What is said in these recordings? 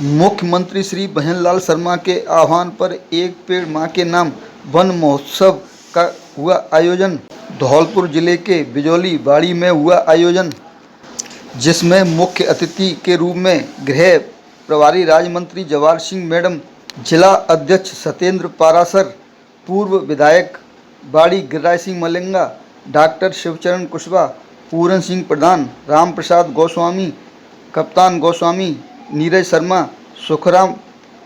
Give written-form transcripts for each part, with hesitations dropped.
मुख्यमंत्री श्री भजनलाल शर्मा के आह्वान पर एक पेड़ मां के नाम वन महोत्सव का हुआ आयोजन। धौलपुर जिले के बिजौली बाड़ी में हुआ आयोजन, जिसमें मुख्य अतिथि के रूप में गृह प्रभारी राज्य मंत्री जवाहर सिंह मैडम, जिला अध्यक्ष सत्येंद्र पारासर, पूर्व विधायक बाड़ी गिरिराज सिंह मलिंगा, डॉक्टर शिवचरण कुशवाहा, पूरन सिंह प्रधान, राम प्रसाद गोस्वामी, कप्तान गोस्वामी, नीरज शर्मा, सुखराम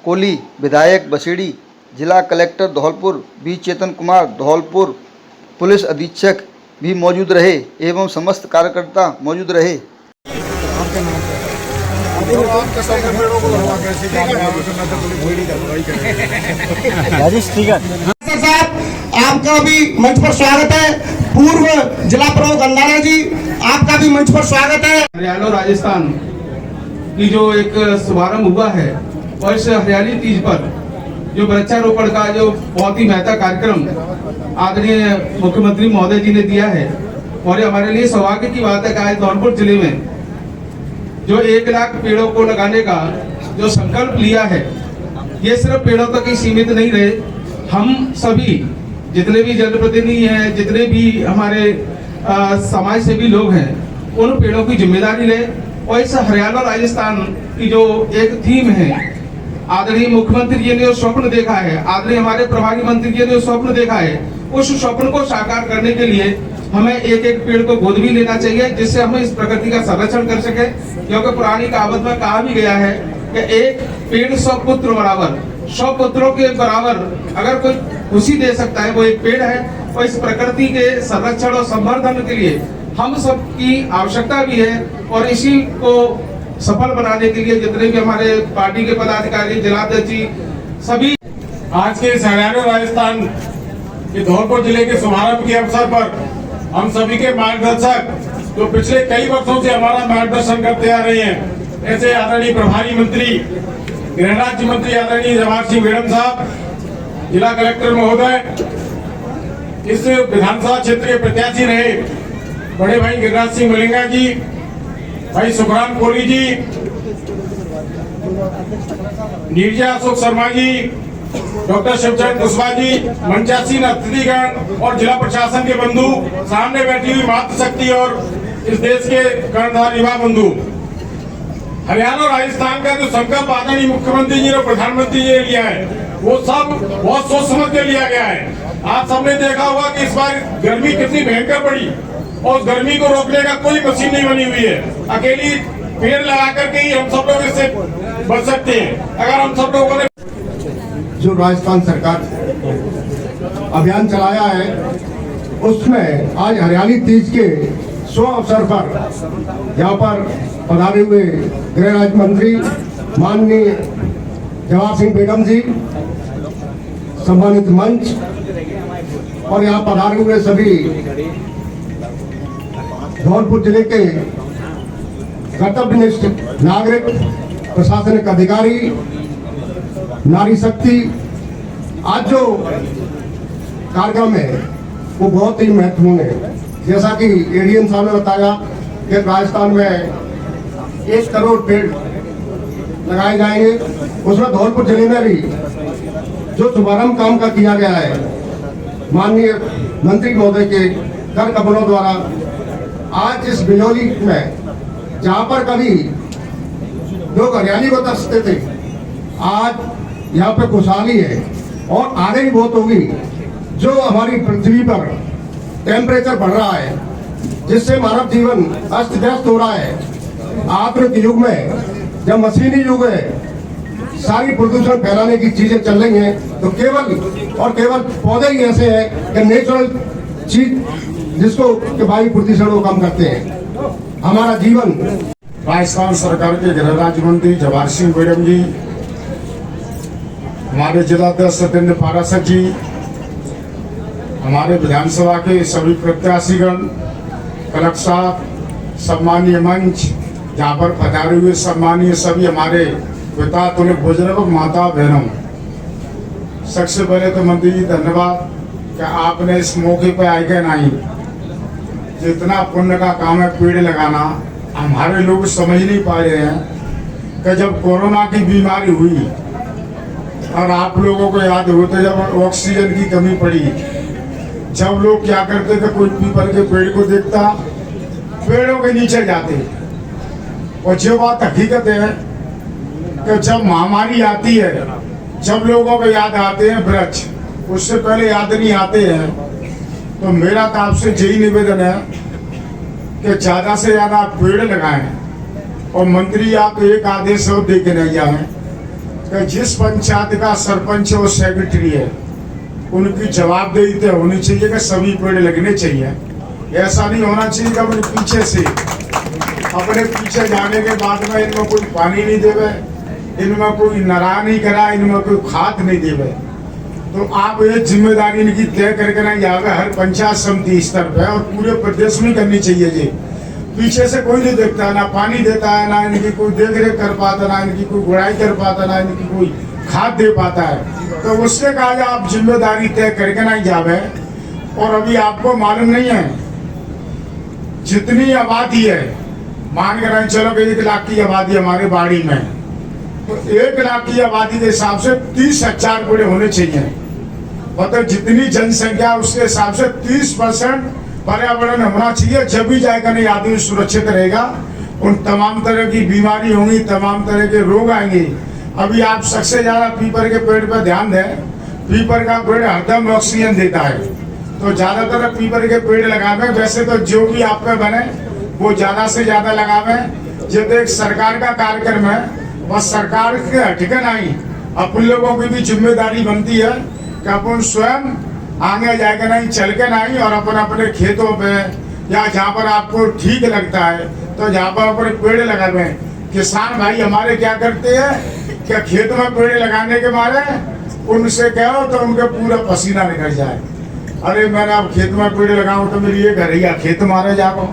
कोली, विधायक बसेड़ी, जिला कलेक्टर धौलपुर बी चेतन कुमार, धौलपुर पुलिस अधीक्षक भी मौजूद रहे एवं समस्त कार्यकर्ता मौजूद रहे। आपका भी मंच पर स्वागत है। पूर्व जिला प्रमुख अंदाना जी, आपका भी मंच पर स्वागत है। हरियाणा राजस्थान की जो एक शुभारंभ हुआ है और इस हरियाली तीज पर जो वृक्षारोपण का जो बहुत ही महत्वपूर्ण कार्यक्रम आदरणीय मुख्यमंत्री महोदय जी ने दिया है, और ये हमारे लिए सौभाग्य की बात है कि आज धौलपुर जिले में जो 1 लाख पेड़ों को लगाने का जो संकल्प लिया है, ये सिर्फ पेड़ों तक ही सीमित नहीं रहे। हम सभी जितने भी जनप्रतिनिधि हैं, जितने भी हमारे समाज सेवी लोग हैं, उन पेड़ों की जिम्मेदारी लें। और इस हरियाणा राजस्थान की जो एक थीम है, आदरणीय मुख्यमंत्री जी ने जो स्वप्न देखा है, आदरणीय हमारे प्रभारी मंत्री जी ने जो स्वप्न देखा है, उस स्वप्न को साकार करने के लिए हमें एक एक पेड़ को गोद भी लेना चाहिए, जिससे हम इस प्रकृति का संरक्षण कर सके। क्योंकि पुरानी कहावत में कहा भी गया है कि एक पेड़ 100 पुत्र बराबर, 100 पुत्रों के बराबर अगर कोई खुशी दे सकता है वो एक पेड़ है। और इस प्रकृति के संरक्षण और संवर्धन के लिए हम सब की आवश्यकता भी है, और इसी को सफल बनाने के लिए जितने भी हमारे पार्टी के पदाधिकारी, जिलाध्यक्ष जी सभी आज के हरियाणा राजस्थान के धौलपुर जिले के शुभारंभ के अवसर पर हम सभी के मार्गदर्शक जो पिछले कई वर्षों से हमारा मार्गदर्शन करते आ रहे हैं, ऐसे आदरणीय प्रभारी मंत्री, गृह राज्य मंत्री आदरणीय जवाहर सिंह मैडम साहब, जिला कलेक्टर महोदय, इस विधानसभा क्षेत्र के प्रत्याशी रहे बड़े भाई गिरिराज सिंह मलिंगा जी, भाई सुखराम कोली जी, नीरजा अशोक शर्मा जी, डॉक्टर शिवचरण कुशवाहा जी, मंचासीन अतिथिगण और जिला प्रशासन के बंधु, सामने बैठी हुई मातृशक्ति और इस देश के कर्णधार युवा बंधु, हरियाणा राजस्थान का जो संकल्प आदरणीय मुख्यमंत्री जी और प्रधानमंत्री जी ने लिया है, वो सब बहुत सोच समझ के लिया गया है। आप सबने देखा होगा कि इस बार गर्मी कितनी भयंकर पड़ी, और उस गर्मी को रोकने का कोई मशीन नहीं बनी हुई है। अकेली पेड़ लगा करके ही हम सब लोग इससे बच सकते हैं। अगर हम सब लोगों ने जो राजस्थान सरकार अभियान चलाया है, उसमें आज हरियाली तीज के शुभ अवसर पर यहाँ पर पधारे हुए गृह राज्य मंत्री माननीय जवाहर सिंह मैडम जी, सम्मानित मंच और यहाँ पधारे हुए सभी धौलपुर जिले के कर्तव्यनिष्ठ नागरिक, प्रशासनिक अधिकारी, नारी शक्ति, आज जो कार्यक्रम है वो बहुत ही महत्वपूर्ण है। जैसा कि एडीएम साहब ने बताया कि राजस्थान में 1 करोड़ पेड़ लगाए जाएंगे, उसमें धौलपुर जिले में भी जो शुभारंभ काम का किया गया है माननीय मंत्री महोदय के कर कमलों द्वारा, आज इस बिजौली में जहाँ पर कभी लोग हरियाली को तरसते थे, आज यहाँ पे खुशहाली है और आगे भी बहुत होगी। जो हमारी पृथ्वी पर टेम्परेचर बढ़ रहा है, जिससे मानव जीवन अस्त व्यस्त हो रहा है, आधुनिक युग में जब मशीनी युग है, सारी प्रदूषण फैलाने की चीजें चल रही हैं, तो केवल और केवल पौधे ही ऐसे हैं कि नेचुरल चीज जिसको कि वायु प्रदूषण को कम करते हैं। हमारा जीवन राजस्थान सरकार के गृह राज्य मंत्री जवाहर सिंह मैडम जी, हमारे जिलाध्यक्ष सत्येंद्र पारासर जी, हमारे विधानसभा के सभी प्रत्याशीगण, कलेक्टर साहब, सम्मानीय मंच, जहाँ पर पधारे हुए सम्मानीय सभी हमारे पिता तुल्य बुजुर्ग, माता बहनों, सबसे पहले तो मंत्री जी धन्यवाद कि आपने इस मौके पर आए गए नहीं। जितना पुण्य का काम है पेड़ लगाना, हमारे लोग समझ नहीं पा रहे हैं कि जब कोरोना की बीमारी हुई और आप लोगों को याद हो तो जब ऑक्सीजन की कमी पड़ी, जब लोग क्या करते थे, कोई पीपल के पेड़ को देखता, पेड़ों के नीचे जाते। और जो बात हकीकत है कि जब महामारी आती है, जब लोगों को याद आते हैं वृक्ष, उससे पहले याद नहीं आते हैं। तो मेरा तो आपसे यही निवेदन है कि ज़्यादा से ज़्यादा पेड़ लगाएं। और मंत्री आप एक आदेश और दे के नहीं जाएं कि जिस पंचायत का सरपंच और सेक्रेटरी है, उनकी जवाबदेही तो होनी चाहिए कि सभी पेड़ लगने चाहिए। ऐसा नहीं होना चाहिए कि अपने पीछे जाने के बाद में इनमें कोई पानी नहीं देवे, इनमें कोई नरा नहीं करा, इनमें कोई खाद नहीं देवे। तो आप ये जिम्मेदारी इनकी तय करके नहीं जाओगे हर पंचायत समिति स्तर पे, और पूरे प्रदेश में करनी चाहिए जी। पीछे से कोई नहीं देखता, ना पानी देता है, ना इनकी कोई देख रेख कर पाता, ना इनकी कोई गुड़ाई कर पाता, ना इनकी कोई खाद दे पाता है। तो उसके कहा आप जिम्मेदारी तय करके नहीं जावे। और अभी आपको मालूम नहीं है जितनी आबादी है, मान के नहीं चलो कि 1 लाख की आबादी हमारे बाड़ी में, तो 1 लाख की आबादी के हिसाब से 30,000 पेड़ होने चाहिए। मतलब जितनी जनसंख्या उसके हिसाब से 30% पर्यावरण होना चाहिए, जब भी जाएगा नहीं आदमी सुरक्षित रहेगा। उन तमाम तरह की बीमारी होंगी, तमाम तरह के रोग आएंगे। अभी आप सबसे ज्यादा पीपल के पेड़ पर ध्यान दें, पीपल का पेड़ हरदम ऑक्सीजन देता है, तो ज्यादातर पीपल के पेड़ लगावे। वैसे तो जो भी आप पे बने वो ज्यादा से ज्यादा लगावे। जब एक सरकार का कार्यक्रम है, बस सरकार के हटके नहीं, अपन लोगों की भी जिम्मेदारी बनती है कि अपन स्वयं आगे जाके नहीं, चल के नहीं, और अपन अपने खेतों पे या जहाँ पर आपको ठीक लगता है तो जहाँ पर अपने पेड़ लगावे। किसान भाई हमारे क्या करते हैं कि खेत में पेड़ लगाने के मारे उनसे कहो तो उनके पूरा पसीना निकल जाए। अरे मैंने अब खेत में पेड़ लगाऊं तो मेरी ये घरैया खेत मारे जागो,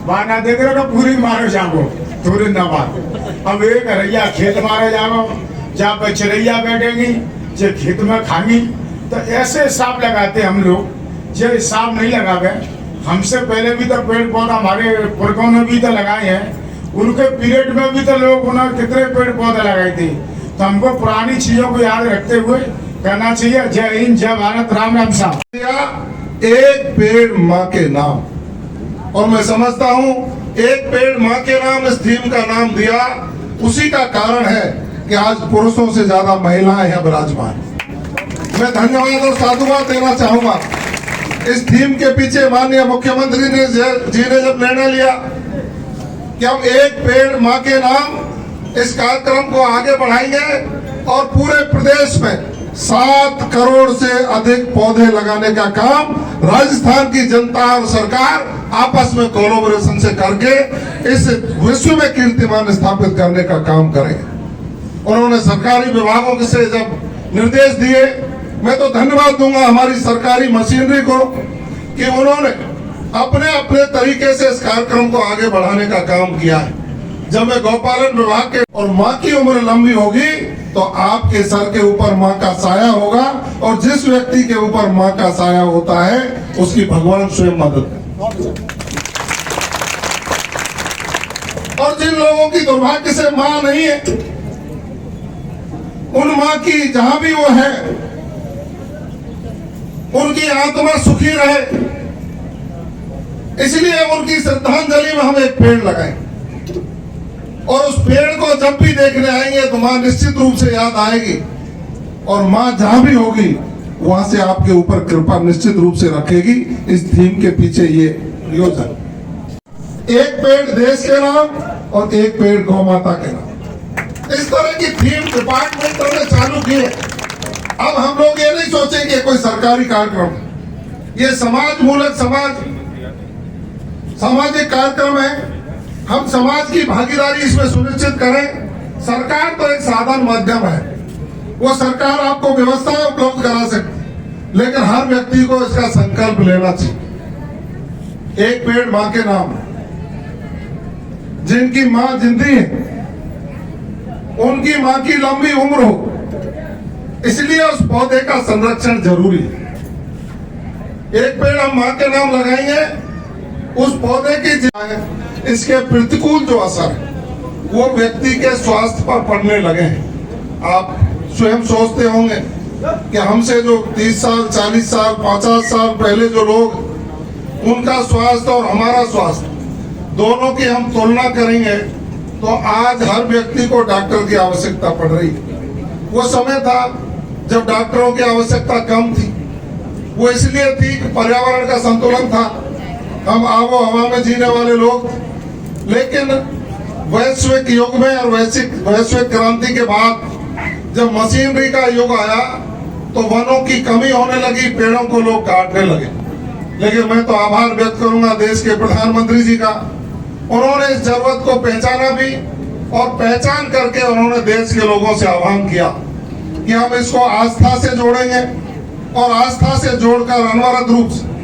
बाना देख रहे हो पूरी मारे जागो, थोड़ी ना बात। अब एक घरैया खेत मारे जागो, जहाँ पर चिड़ैया बैठेंगी, जो खेत में खाएंगी। तो ऐसे हिसाब लगाते हम लोग, जो हिसाब नहीं लगावे। हमसे पहले भी तो पेड़ पौधा हमारे पुरखों ने भी तो लगाए हैं, उनके पीरियड में भी तो लोग उन्होंने कितने पेड़ पौधे लगाए थे। तो हमको पुरानी चीजों को याद रखते हुए करना चाहिए। जय हिंद, जय भारत, राम राम साहब। एक पेड़ माँ के नाम, और मैं समझता हूँ एक पेड़ माँ के नाम इस थीम का नाम दिया, उसी का कारण है कि आज पुरुषों से ज्यादा महिलाएं हैं विराजमान। मैं धन्यवाद और साधुवाद देना चाहूंगा। इस थीम के पीछे माननीय मुख्यमंत्री जी ने जब निर्णय लिया कि हम एक पेड़ माँ के नाम इस कार्यक्रम को आगे बढ़ाएंगे और पूरे प्रदेश में 7 करोड़ से अधिक पौधे लगाने का काम राजस्थान की जनता और सरकार आपस में कोलैबोरेशन से करके इस विश्व में कीर्तिमान स्थापित करने का काम करेंगे। उन्होंने सरकारी विभागों से जब निर्देश दिए, मैं तो धन्यवाद दूंगा हमारी सरकारी मशीनरी को कि उन्होंने अपने अपने तरीके से इस कार्यक्रम को आगे बढ़ाने का काम किया है। जब मैं गौपालन विभाग के, और माँ की उम्र लंबी होगी तो आपके सर के ऊपर माँ का साया होगा, और जिस व्यक्ति के ऊपर माँ का साया होता है उसकी भगवान स्वयं मदद करे। और जिन लोगों की दुर्भाग्य से माँ नहीं है, उन माँ की जहां भी वो है उनकी आत्मा सुखी रहे, इसलिए उनकी श्रद्धांजलि में हम एक पेड़ लगाएं। और उस पेड़ को जब भी देखने आएंगे तो माँ निश्चित रूप से याद आएगी, और माँ जहां भी होगी वहां से आपके ऊपर कृपा निश्चित रूप से रखेगी। इस थीम के पीछे ये योजना, एक पेड़ देश के नाम और एक पेड़ गौ माता के नाम, इस तरह की थीम डिपार्टमेंट ने चालू की है। अब हम लोग ये नहीं सोचेंगे कोई सरकारी कार्यक्रम, ये समाज मूलक सामाजिक कार्यक्रम है। हम समाज की भागीदारी इसमें सुनिश्चित करें। सरकार तो एक साधन माध्यम है, वो सरकार आपको व्यवस्था उपलब्ध करा सकती, लेकिन हर व्यक्ति को इसका संकल्प लेना चाहिए। एक पेड़ माँ के नाम, जिनकी माँ जिंदी है उनकी माँ की लंबी उम्र हो, इसलिए उस पौधे का संरक्षण जरूरी है। एक पेड़ हम माँ के नाम लगाएंगे, उस पौधे की इसके प्रतिकूल जो असर है वो व्यक्ति के स्वास्थ्य पर पड़ने लगे हैं। आप स्वयं सोचते होंगे कि हमसे जो 30 साल 40 साल 50 साल पहले जो लोग, उनका स्वास्थ्य और हमारा स्वास्थ्य दोनों की हम तुलना करेंगे तो आज हर व्यक्ति को डॉक्टर की आवश्यकता पड़ रही है। वो समय था जब डॉक्टरों की आवश्यकता कम थी। वो इसलिए थी कि पर्यावरण का संतुलन था, हम आबो हवा में जीने वाले लोग। लेकिन वैश्विक युग में और वैश्विक क्रांति के बाद जब मशीनरी का युग आया तो वनों की कमी होने लगी, पेड़ों को लोग काटने लगे। लेकिन मैं तो आभार व्यक्त करूंगा देश के प्रधानमंत्री जी का, उन्होंने इस जरूरत को पहचाना भी और पहचान करके उन्होंने देश के लोगों से आह्वान किया कि हम इसको आस्था से जोड़ेंगे और आस्था से जोड़कर अनवरत रूप से